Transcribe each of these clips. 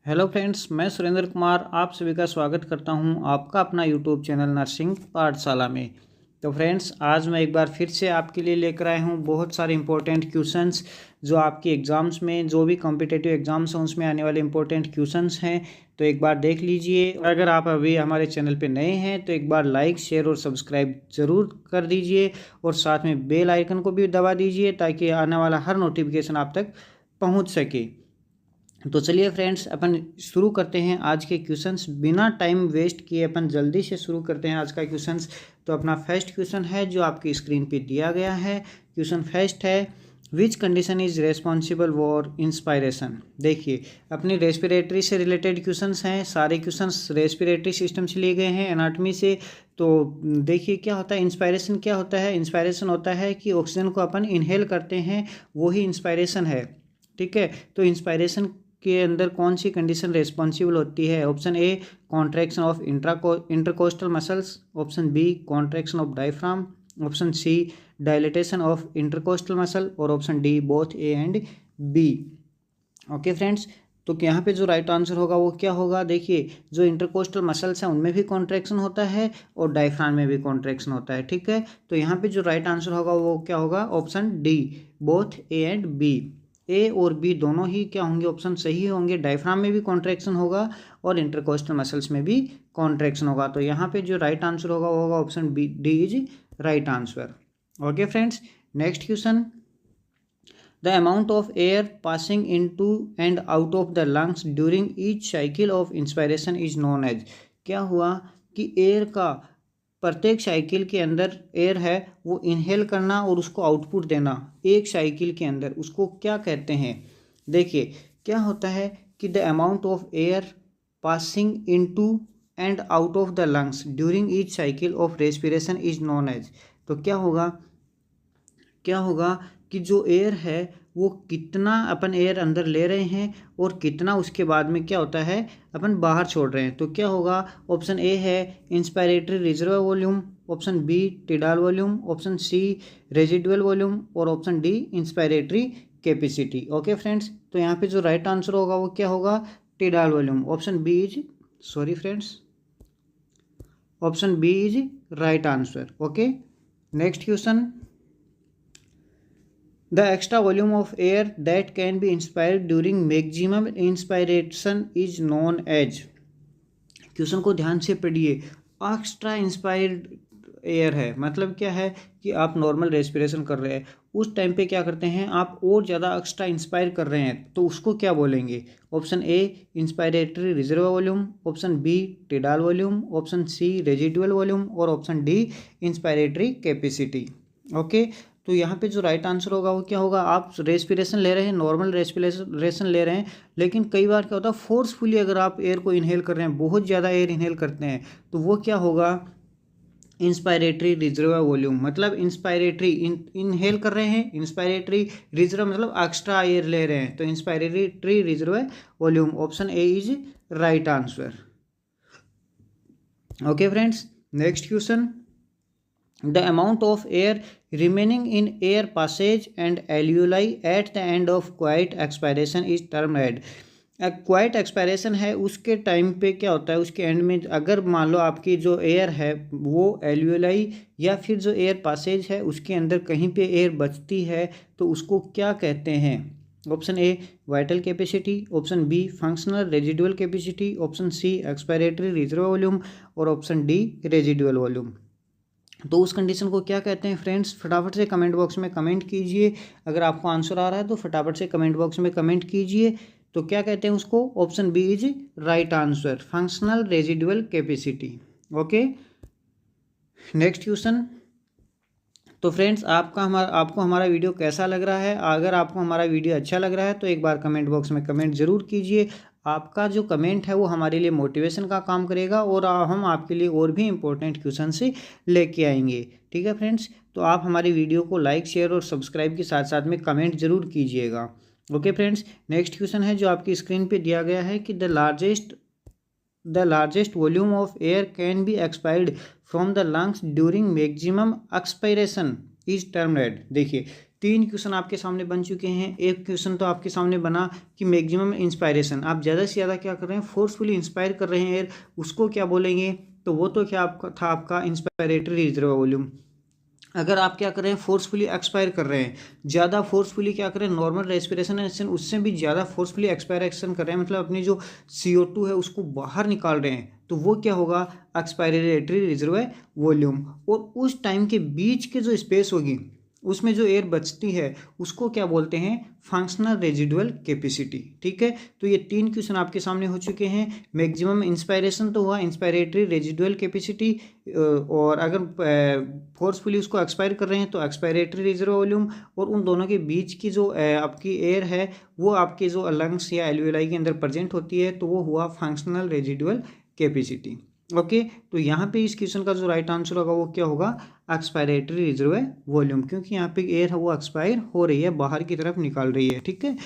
Hello friends, मैं सुरेंद्र कुमार आप सभी का स्वागत करता हूं आपका अपना यूट्यूब चैनल नर्सिंग पाठशाला में। तो फ्रेंड्स, आज मैं एक बार फिर से आपके लिए लेकर आया हूं बहुत सारे इंपॉर्टेंट क्वेश्चंस जो आपके एग्ज़ाम्स में, जो भी कॉम्पिटिटिव एग्ज़ाम्स हैं उसमें आने वाले इंपॉर्टेंट क्वेश्चंस हैं। तो एक बार देख लीजिए। अगर आप अभी हमारे चैनल पर नए हैं तो एक बार लाइक, शेयर और सब्सक्राइब ज़रूर कर दीजिए और साथ में बेल आइकन को भी दबा दीजिए ताकि आने वाला हर नोटिफिकेशन आप तक पहुँच सके। तो चलिए फ्रेंड्स, अपन शुरू करते हैं आज के क्वेश्चंस। बिना टाइम वेस्ट किए अपन जल्दी से शुरू करते हैं आज का क्वेश्चंस। तो अपना फर्स्ट क्वेश्चन है जो आपकी स्क्रीन पे दिया गया है। क्वेश्चन फर्स्ट है, which condition is responsible for inspiration. देखिए, अपनी रेस्पिरेटरी से रिलेटेड क्वेश्चंस हैं। सारे क्वेश्चंस रेस्पिरेटरी सिस्टम से लिए गए हैं, एनाटॉमी से। तो देखिए क्या होता है, इंस्पायरेशन क्या होता है। इंस्पायरेशन होता है कि ऑक्सीजन को अपन इनहेल करते हैं, वही इंस्पायरेशन है। ठीक है, तो इंस्पायरेशन के अंदर कौन सी कंडीशन रेस्पॉन्सिबल होती है। Option A, contraction of intercostal muscles. Option B, contraction of diaphragm. Option C, dilatation of intercostal muscle. और option D, both A and B. Okay friends, तो यहाँ पे जो राइट आंसर होगा वो क्या होगा। देखिए, जो इंटरकोस्टल मसल्स हैं उनमें भी कॉन्ट्रैक्शन होता है और डायफ्राम में भी कॉन्ट्रैक्शन होता है। ठीक है, तो यहाँ पे जो राइट आंसर होगा वो क्या होगा, option D, both A and B. A और बी दोनों ही क्या होंगे, ऑप्शन सही होंगे। डायफ्राम में भी कॉन्ट्रैक्शन होगा और इंटरकोस्टल मसल्स में भी कॉन्ट्रैक्शन होगा। तो यहाँ पे जो राइट आंसर होगा वो होगा option B, D is right answer. Okay friends, next question, the amount of air passing into and out of the lungs during each cycle of inspiration is known as. क्या हुआ कि air का प्रत्येक cycle के अंदर air है वो inhale करना और उसको आउटपुट देना एक साइकिल के अंदर, उसको क्या कहते हैं। देखिए क्या होता है कि the amount of air passing into and out of the lungs during each cycle of respiration is known as. तो क्या होगा कि जो एयर है वो कितना अपन एयर अंदर ले रहे हैं और कितना उसके बाद में क्या होता है अपन बाहर छोड़ रहे हैं। तो क्या होगा, ऑप्शन ए है inspiratory reserve volume. Option B, tidal volume. Option C, residual volume. और option D, inspiratory capacity. Okay friends, तो यहाँ पे जो राइट आंसर होगा वो क्या होगा, tidal volume. Option B is, sorry friends, option B is right answer. Okay, next question, the extra volume of air that can be inspired during maximum inspiration is known as। Question को ध्यान से पढ़िए। Extra inspired air है मतलब क्या है कि आप नॉर्मल रेस्पिरेशन कर रहे हैं, उस टाइम पे क्या करते हैं आप और ज़्यादा एक्स्ट्रा इंस्पायर कर रहे हैं, तो उसको क्या बोलेंगे। Option A, inspiratory reserve volume. Option B, tidal volume. Option C, residual volume. और option D, inspiratory capacity. Okay, तो यहाँ पे जो राइट आंसर होगा वो क्या होगा, आप रेस्पिरेशन ले रहे हैं, नॉर्मल रेस्पिरेशन ले रहे हैं, लेकिन कई बार क्या होता है फोर्सफुली अगर आप एयर को इनहेल कर रहे हैं, बहुत ज़्यादा एयर इनहेल करते हैं, तो वो क्या होगा, इंस्पायरेटरी रिजर्व वॉल्यूम। मतलब इंस्पायरेटरी इनहेल कर रहे हैं, इंस्पायरेटरी रिजर्व मतलब एक्स्ट्रा एयर ले रहे हैं, तो inspiratory reserve volume. Option A is right answer. Okay friends, next question, the amount of air remaining in air passage and alveoli at the end of quiet expiration is termed। Quite expiration है उसके time पे क्या होता है, उसके and में अगर मान लो आपकी जो एयर है वो एल्यूलाई या फिर जो एयर पासेज है उसके अंदर कहीं पे एयर बचती है तो उसको क्या कहते हैं। Option A, vital capacity. Option B, functional residual capacity. Option C, expiratory reserve volume. और ऑप्शन डी, रेजिडुअल वॉल्यूम। तो उस कंडीशन को क्या कहते हैं फ्रेंड्स, फटाफट से कमेंट बॉक्स में कमेंट कीजिए। अगर आपको आंसर आ रहा है तो फटाफट से कमेंट बॉक्स में कमेंट कीजिए। तो क्या कहते हैं उसको, option B is right answer, functional residual capacity. Okay, next question. तो फ्रेंड्स, आपको हमारा वीडियो कैसा लग रहा है। अगर आपको हमारा वीडियो अच्छा लग रहा है तो एक बार कमेंट बॉक्स में कमेंट ज़रूर कीजिए। आपका जो कमेंट है वो हमारे लिए मोटिवेशन का काम करेगा और हम आपके लिए और भी इम्पोर्टेंट क्वेश्चन से लेके आएंगे। ठीक है फ्रेंड्स, तो आप हमारी वीडियो को लाइक, शेयर और सब्सक्राइब के साथ साथ में कमेंट जरूर कीजिएगा। ओके फ्रेंड्स, नेक्स्ट क्वेश्चन है जो आपकी स्क्रीन पे दिया गया है कि the largest volume of air can be expired from the lungs during maximum expiration is termed. देखिए 3 क्वेश्चन आपके सामने बन चुके हैं। एक क्वेश्चन तो आपके सामने बना कि मैक्सिमम इंस्पायरेशन, आप ज़्यादा से ज़्यादा क्या कर रहे हैं, फोर्सफुली इंस्पायर कर रहे हैं एयर, उसको क्या बोलेंगे, तो वो तो क्या आपका था, आपका इंस्पायरेटरी रिजर्व वॉल्यूम। अगर आप क्या कर रहे हैं, फोर्सफुली एक्सपायर कर रहे हैं, ज़्यादा फोर्सफुली क्या कर रहे हैं, नॉर्मल रेस्पिरेशन एक्शन उससे भी ज़्यादा फोर्सफुली एक्सपायरेशन कर रहे हैं, मतलब अपनी जो CO2 है उसको बाहर निकाल रहे हैं, तो वो क्या होगा, एक्सपायरेटरी रिजर्व वॉल्यूम। और उस टाइम के बीच के जो स्पेस होगी उसमें जो एयर बचती है उसको क्या बोलते हैं, फंक्शनल रेजिडुअल कैपेसिटी। ठीक है, तो ये 3 क्वेश्चन आपके सामने हो चुके हैं। मैक्सिमम इंस्पायरेशन तो हुआ, इंस्पायरेटरी रेजिडुअल कैपेसिटी, और अगर फोर्सफुली उसको एक्सपायर कर रहे हैं तो एक्सपायरेटरी रिजर्व वॉल्यूम, और उन दोनों के बीच की जो आपकी एयर है वो आपके जो लंग्स या एल्वियोलाई के अंदर प्रेजेंट होती है, तो वो हुआ फंक्शनल रेजिडुअल कैपेसिटी। ओके, तो यहाँ पे इस क्वेश्चन का जो राइट आंसर होगा वो क्या होगा, एक्सपायरेटरी रिजर्व वॉल्यूम, क्योंकि यहाँ पे एयर है वो एक्सपायर हो रही है, बाहर की तरफ निकाल रही है। ठीक है,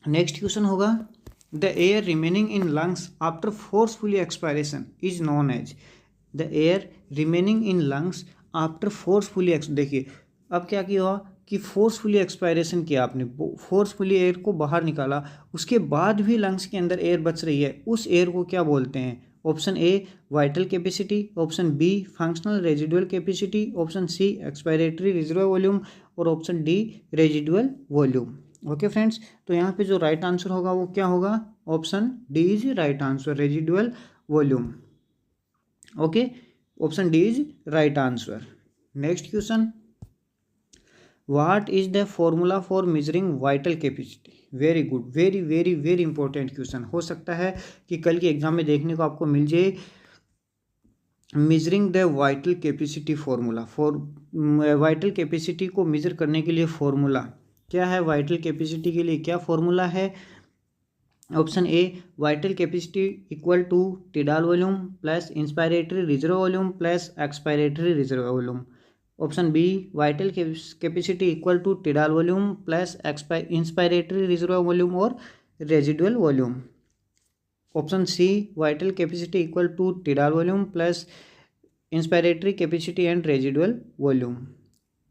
नेक्स्ट क्वेश्चन होगा, the air remaining in lungs after forcefully expiration is known as, the air remaining in lungs after forcefully देखिए अब क्या किया कि फोर्सफुली एक्सपायरेशन किया आपने, फोर्सफुली एयर को बाहर निकाला, उसके बाद भी लंग्स के अंदर एयर बच रही है, उस एयर को क्या बोलते हैं, option A vital capacity, option B functional residual capacity, option C expiratory reserve volume, और option D residual volume. Okay friends, तो यहाँ पे जो राइट आंसर होगा वो क्या होगा, option D is right answer, residual volume. Okay, option D is right answer. Next question, what is the formula for measuring vital capacity. Very good, very very very important question, हो सकता है कि कल के एग्जाम में देखने को आपको मिल जाए। Measuring the vital capacity formula, for vital capacity को मेजर करने के लिए फॉर्मूला क्या है, वाइटल कैपेसिटी के लिए क्या फॉर्मूला है। Option A vital capacity equal to tidal volume plus inspiratory reserve volume plus expiratory reserve volume. Option B vital capacity equal to tidal volume plus inspiratory reserve volume और residual volume. Option C vital capacity equal to tidal volume plus inspiratory capacity and residual volume.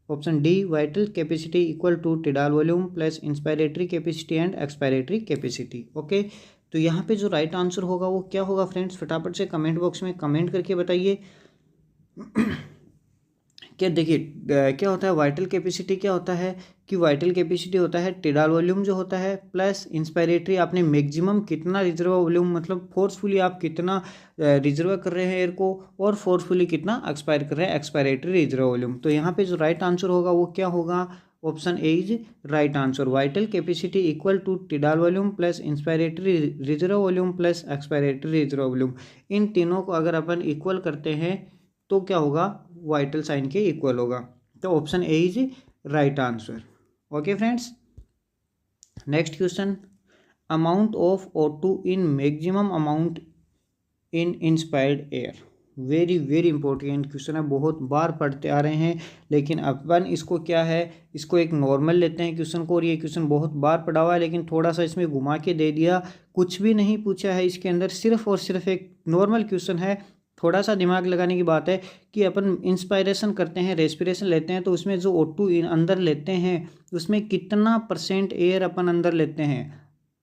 Option D vital capacity equal to tidal volume plus inspiratory capacity and expiratory capacity. Okay, तो यहाँ पे जो right answer होगा वो क्या होगा friends, फटाफट से कमेंट बॉक्स में कमेंट करके बताइए। क्या देखिए क्या होता है वाइटल कैपेसिटी, क्या होता है कि वाइटल कैपेसिटी होता है टिडाल वॉल्यूम जो होता है प्लस इंस्पायरेटरी, आपने मैक्सिमम कितना रिजर्व वॉल्यूम, मतलब फोर्सफुली आप कितना रिजर्व कर रहे हैं एयर को, और फोर्सफुली कितना एक्सपायर कर रहे हैं, एक्सपायरेटरी रिजर्व वॉल्यूम। तो यहाँ पे जो राइट आंसर होगा वो क्या होगा, option A is right answer, vital capacity equal to tidal volume plus inspiratory reserve volume plus expiratory reserve volume. इन तीनों को अगर अपन इक्वल करते हैं तो क्या होगा, वाइटल साइन के इक्वल होगा, तो option A is right answer. Okay friends, next question, amount of O2 in maximum amount in inspired air. Very very important question है, बहुत बार पढ़ते आ रहे हैं, लेकिन अपन इसको क्या है, इसको एक नॉर्मल लेते हैं क्वेश्चन को, और ये क्वेश्चन बहुत बार पढ़ा हुआ है, लेकिन थोड़ा सा इसमें घुमा के दे दिया, कुछ भी नहीं पूछा है इसके अंदर, सिर्फ और सिर्फ एक नॉर्मल क्वेश्चन है। थोड़ा सा दिमाग लगाने की बात है कि अपन इंस्पायरेशन करते हैं, रेस्पिरेशन लेते हैं, तो उसमें जो O2 अंदर लेते हैं उसमें कितना % एयर अपन अंदर लेते हैं,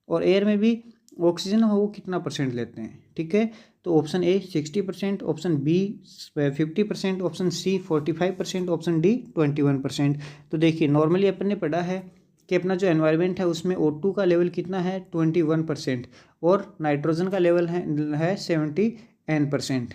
और एयर में भी ऑक्सीजन हो वो कितना % लेते हैं। ठीक है, तो option A 60%, option B 50%, option C 45%, option D 21%। तो देखिए नॉर्मली अपन ने पढ़ा है कि अपना जो एनवायरनमेंट है उसमें O2 का लेवल कितना है 21%, और नाइट्रोजन का लेवल है 78%।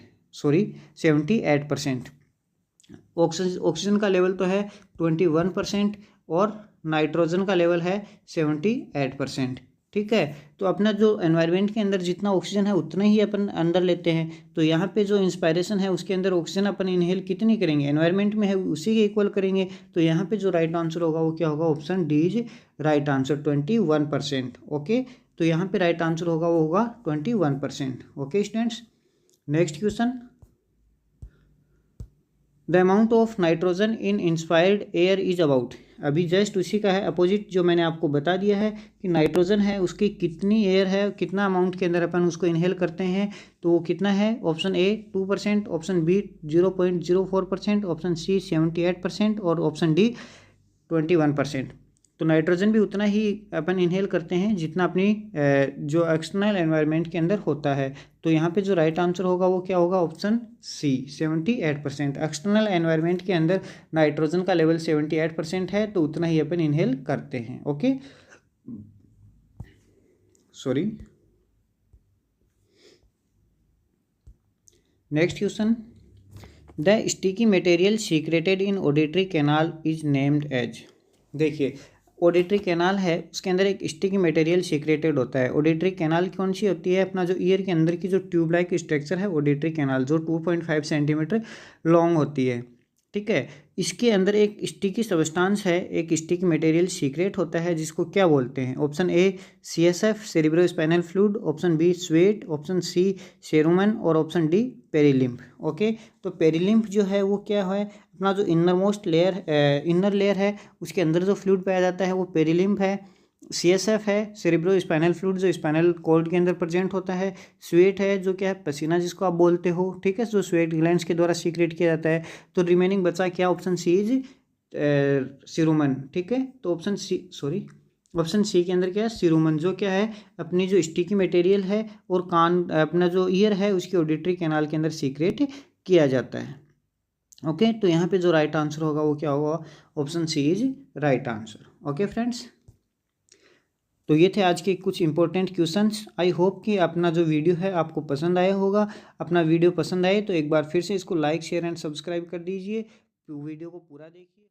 ऑक्सीजन का लेवल तो है 21% और नाइट्रोजन का लेवल है 78%। ठीक है, तो अपना जो एनवायरनमेंट के अंदर जितना ऑक्सीजन है उतना ही अपन अंदर लेते हैं, तो यहाँ पे जो इंस्पायरेशन है उसके अंदर ऑक्सीजन अपन इनहेल कितनी करेंगे, एनवायरनमेंट में है उसी के इक्वल करेंगे, तो यहाँ पे जो राइट आंसर होगा वो क्या होगा, option D is right answer 21%। Okay, तो यहाँ पे राइट आंसर होगा वो होगा 21%। Okay students, next question, the amount of nitrogen in inspired air is about. अभी जस्ट उसी का है अपोजिट, जो मैंने आपको बता दिया है कि नाइट्रोजन है उसकी कितनी एयर है, कितना अमाउंट के अंदर अपन उसको इनहेल करते हैं, तो वो कितना है, option A 2%, option B 0.04%, option C 78% और ऑप्शन डी 21%। तो नाइट्रोजन भी उतना ही अपन इनहेल करते हैं जितना अपनी जो एक्सटर्नल एनवायरनमेंट के अंदर होता है। तो यहाँ पे जो राइट आंसर होगा वो क्या होगा, ऑप्शन सी 78%। एक्सटर्नल एनवायरनमेंट के अंदर नाइट्रोजन का लेवल 78% है, तो उतना ही अपन इनहेल करते हैं। Okay, sorry. Next question, the sticky material secreted in auditory canal is named as. देखिए, ऑडिटरी कैनाल है, उसके अंदर एक स्टिकी मटेरियल सीक्रेटेड होता है। ऑडिटरी कैनाल कौन सी होती है, अपना जो ईयर के अंदर की जो ट्यूब लाइक स्ट्रक्चर है ऑडिटरी कैनाल, जो 2.5 सेंटीमीटर लॉन्ग होती है। ठीक है, इसके अंदर एक स्टिकी सब्सटेंस है, एक स्टिकी मटेरियल सीक्रेट होता है, जिसको क्या बोलते हैं। Option A CSF cerebrospinal fluid, option B sweat, option C cerumen और ऑप्शन डी पेरिलिम्फ। ओके, तो पेरिलिम्फ जो है वो क्या है, अपना जो इनर लेयर है उसके अंदर जो फ्लूइड पाया जाता है वो पेरिलिम्फ है। CSF है सेरिब्रो स्पाइनल फ्लूइड, जो स्पाइनल कॉर्ड के अंदर प्रेजेंट होता है। स्वेट है जो क्या है, पसीना जिसको आप बोलते हो, ठीक है, जो स्वेट ग्लैंड्स के द्वारा सीक्रेट किया जाता है। तो रिमेनिंग बचा क्या, ऑप्शन सी इज सिरुमन। ठीक है, तो ऑप्शन सी के अंदर क्या है, सिरुमन, जो क्या है अपनी जो स्टिकी मटेरियल है और कान अपना जो ईयर है उसकी ऑडिटरी कैनाल के अंदर सीक्रेट किया जाता है। ओके, तो यहाँ पे जो राइट आंसर होगा वो क्या होगा, option C is right answer. Okay friends, तो ये थे आज के कुछ इंपॉर्टेंट क्वेश्चंस। आई होप कि अपना जो वीडियो है आपको पसंद आया होगा। अपना वीडियो पसंद आए तो एक बार फिर से इसको लाइक शेयर एंड सब्सक्राइब कर दीजिए। वीडियो को पूरा देखिए।